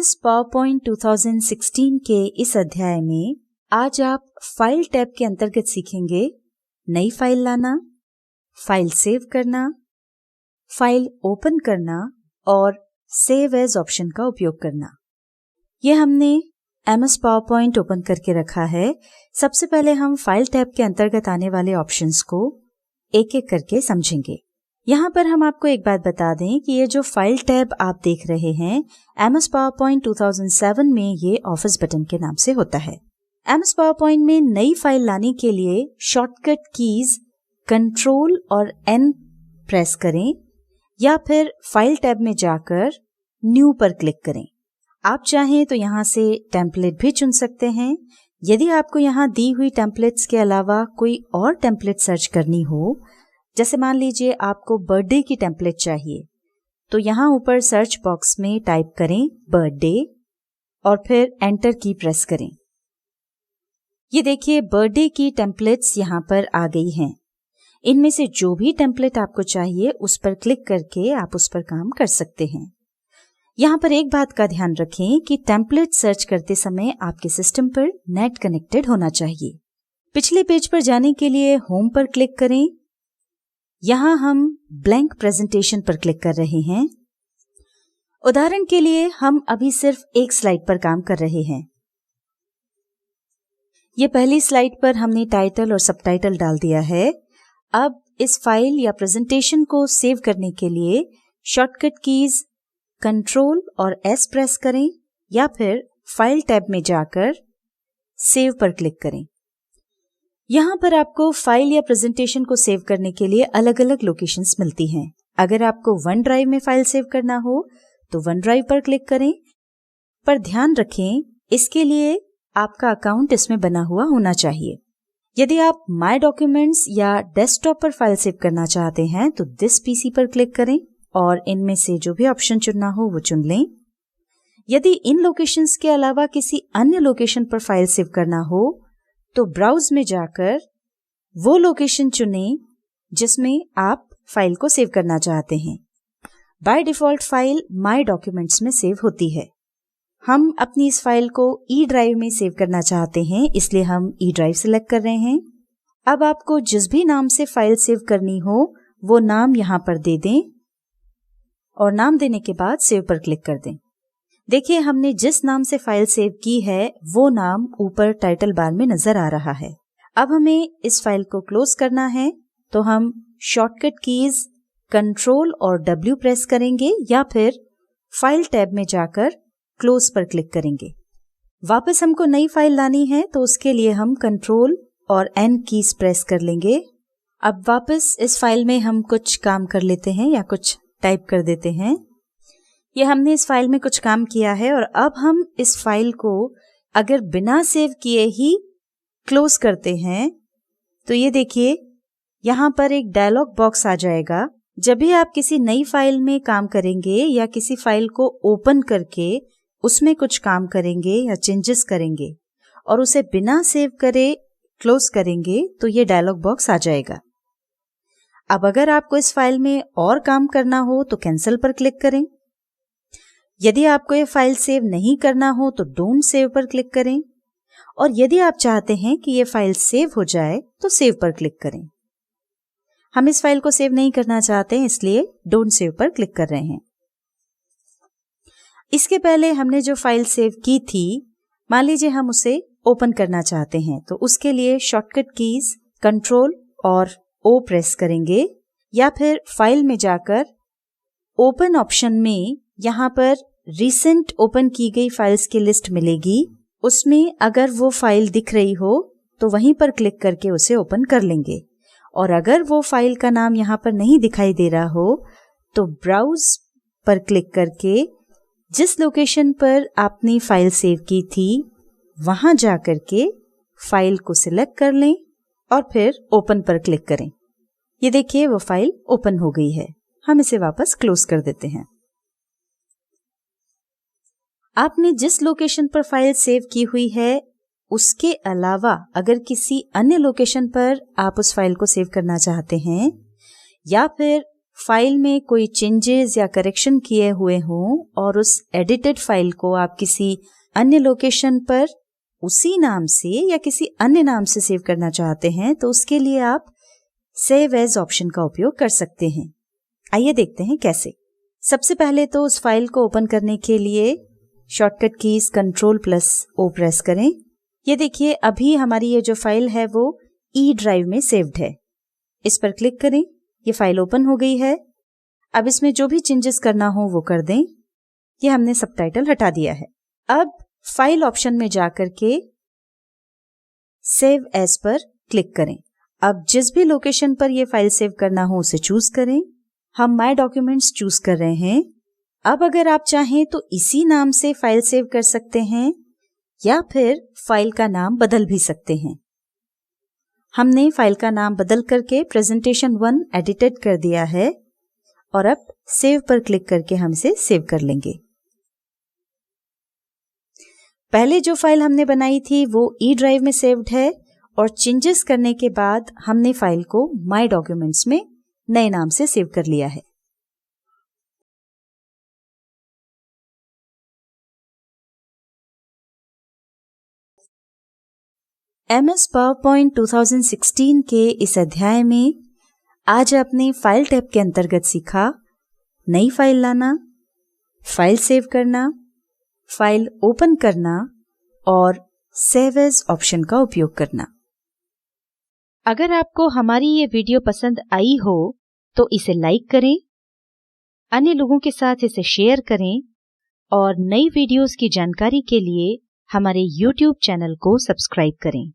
MS PowerPoint 2016 के इस अध्याय में आज आप फाइल टैब के अंतर्गत सीखेंगे नई फाइल लाना, फाइल सेव करना, फाइल ओपन करना और सेव एज ऑप्शन का उपयोग करना। ये हमने MS PowerPoint ओपन करके रखा है। सबसे पहले हम फाइल टैब के अंतर्गत आने वाले ऑप्शंस को एक एक करके समझेंगे। यहाँ पर हम आपको एक बात बता दें कि ये जो फाइल टैब आप देख रहे हैं MS PowerPoint 2007 में ये ऑफिस बटन के नाम से होता है। MS PowerPoint में नई फाइल लाने के लिए शॉर्टकट कीज कंट्रोल और N प्रेस करें या फिर फाइल टैब में जाकर न्यू पर क्लिक करें। आप चाहें तो यहाँ से टेम्पलेट भी चुन सकते हैं। यदि आपको यहाँ दी हुई टेम्पलेट्स के अलावा कोई और टेम्पलेट सर्च करनी हो, जैसे मान लीजिए आपको बर्थडे की टेम्पलेट चाहिए, तो यहाँ ऊपर सर्च बॉक्स में टाइप करें बर्थडे और फिर एंटर की प्रेस करें। ये देखिए बर्थडे की टेम्पलेट्स यहाँ पर आ गई हैं। इनमें से जो भी टेम्पलेट आपको चाहिए उस पर क्लिक करके आप उस पर काम कर सकते हैं। यहाँ पर एक बात का ध्यान रखें कि टेम्पलेट सर्च करते समय आपके सिस्टम पर नेट कनेक्टेड होना चाहिए। पिछले पेज पर जाने के लिए होम पर क्लिक करें। यहाँ हम ब्लैंक प्रेजेंटेशन पर क्लिक कर रहे हैं। उदाहरण के लिए हम अभी सिर्फ एक स्लाइड पर काम कर रहे हैं। ये पहली स्लाइड पर हमने टाइटल और सबटाइटल डाल दिया है। अब इस फाइल या प्रेजेंटेशन को सेव करने के लिए शॉर्टकट कीज कंट्रोल और S प्रेस करें या फिर फाइल टैब में जाकर सेव पर क्लिक करें। यहाँ पर आपको फाइल या प्रेजेंटेशन को सेव करने के लिए अलग अलग लोकेशंस मिलती हैं। अगर आपको वन ड्राइव में फाइल सेव करना हो तो वन ड्राइव पर क्लिक करें, पर ध्यान रखें इसके लिए आपका अकाउंट इसमें बना हुआ होना चाहिए। यदि आप माय डॉक्यूमेंट्स या डेस्कटॉप पर फाइल सेव करना चाहते हैं तो दिस पीसी पर क्लिक करें और इनमें से जो भी ऑप्शन चुनना हो वो चुन लें। यदि इन लोकेशंस के अलावा किसी अन्य लोकेशन पर फाइल सेव करना हो तो ब्राउज में जाकर वो लोकेशन चुनें जिसमें आप फाइल को सेव करना चाहते हैं। By default file my documents में सेव होती है। हम अपनी इस फाइल को ई ड्राइव में सेव करना चाहते हैं, इसलिए हम ई ड्राइव सिलेक्ट कर रहे हैं। अब आपको जिस भी नाम से फाइल सेव करनी हो वो नाम यहाँ पर दे दें और नाम देने के बाद सेव पर क्लिक कर दें। देखिए हमने जिस नाम से फाइल सेव की है वो नाम ऊपर टाइटल बार में नजर आ रहा है। अब हमें इस फाइल को क्लोज करना है तो हम शॉर्टकट कीज कंट्रोल और W प्रेस करेंगे या फिर फाइल टैब में जाकर क्लोज पर क्लिक करेंगे। वापस हमको नई फाइल लानी है तो उसके लिए हम कंट्रोल और N कीज प्रेस कर लेंगे। अब वापस इस फाइल में हम कुछ काम कर लेते हैं या कुछ टाइप कर देते हैं। ये हमने इस फाइल में कुछ काम किया है और अब हम इस फाइल को अगर बिना सेव किए ही क्लोज करते हैं तो ये देखिए यहाँ पर एक डायलॉग बॉक्स आ जाएगा। जब भी आप किसी नई फाइल में काम करेंगे या किसी फाइल को ओपन करके उसमें कुछ काम करेंगे या चेंजेस करेंगे और उसे बिना सेव करे क्लोज करेंगे तो ये डायलॉग बॉक्स आ जाएगा। अब अगर आपको इस फाइल में और काम करना हो तो कैंसिल पर क्लिक करें। यदि आपको ये फाइल सेव नहीं करना हो तो डोंट सेव पर क्लिक करें और यदि आप चाहते हैं कि ये फाइल सेव हो जाए तो सेव पर क्लिक करें। हम इस फाइल को सेव नहीं करना चाहते हैं इसलिए डोंट सेव पर क्लिक कर रहे हैं। इसके पहले हमने जो फाइल सेव की थी, मान लीजिए हम उसे ओपन करना चाहते हैं तो उसके लिए शॉर्टकट कीज कंट्रोल और O प्रेस करेंगे या फिर फाइल में जाकर ओपन ऑप्शन में यहाँ पर रिसेंट ओपन की गई फाइल्स की लिस्ट मिलेगी। उसमें अगर वो फाइल दिख रही हो तो वहीं पर क्लिक करके उसे ओपन कर लेंगे और अगर वो फाइल का नाम यहाँ पर नहीं दिखाई दे रहा हो तो ब्राउज पर क्लिक करके जिस लोकेशन पर आपने फाइल सेव की थी वहां जाकर के फाइल को सिलेक्ट कर लें और फिर ओपन पर क्लिक करें। ये देखिए वो फाइल ओपन हो गई है। हम इसे वापस क्लोज कर देते हैं। आपने जिस लोकेशन पर फाइल सेव की हुई है उसके अलावा अगर किसी अन्य लोकेशन पर आप उस फाइल को सेव करना चाहते हैं या फिर फाइल में कोई चेंजेस या करेक्शन किए हुए हों और उस एडिटेड फाइल को आप किसी अन्य लोकेशन पर उसी नाम से या किसी अन्य नाम से सेव करना चाहते हैं तो उसके लिए आप सेव एज ऑप्शन का उपयोग कर सकते हैं। आइए देखते हैं कैसे। सबसे पहले तो उस फाइल को ओपन करने के लिए शॉर्टकट कीज Ctrl+O प्रेस करें। ये देखिए अभी हमारी ये जो फाइल है वो ई ड्राइव में सेव्ड है। इस पर क्लिक करें, ये फाइल ओपन हो गई है। अब इसमें जो भी चेंजेस करना हो वो कर दें। ये हमने सबटाइटल हटा दिया है। अब फाइल ऑप्शन में जाकर के सेव एज पर क्लिक करें। अब जिस भी लोकेशन पर ये फाइल सेव करना हो उसे चूज करें। हम माय डॉक्यूमेंट्स चूज कर रहे हैं। अब अगर आप चाहें तो इसी नाम से फाइल सेव कर सकते हैं या फिर फाइल का नाम बदल भी सकते हैं। हमने फाइल का नाम बदल करके प्रेजेंटेशन 1 एडिटेड कर दिया है और अब सेव पर क्लिक करके हम इसे सेव कर लेंगे। पहले जो फाइल हमने बनाई थी वो ई ड्राइव में सेव्ड है और चेंजेस करने के बाद हमने फाइल को माय डॉक्यूमेंट्स में नए नाम से सेव कर लिया है। MS PowerPoint 2016 के इस अध्याय में आज आपने फाइल टैब के अंतर्गत सीखा नई फाइल लाना, फाइल सेव करना, फाइल ओपन करना और सेव एज ऑप्शन का उपयोग करना। अगर आपको हमारी ये वीडियो पसंद आई हो तो इसे लाइक करें, अन्य लोगों के साथ इसे शेयर करें और नई वीडियोस की जानकारी के लिए हमारे YouTube चैनल को सब्सक्राइब करें।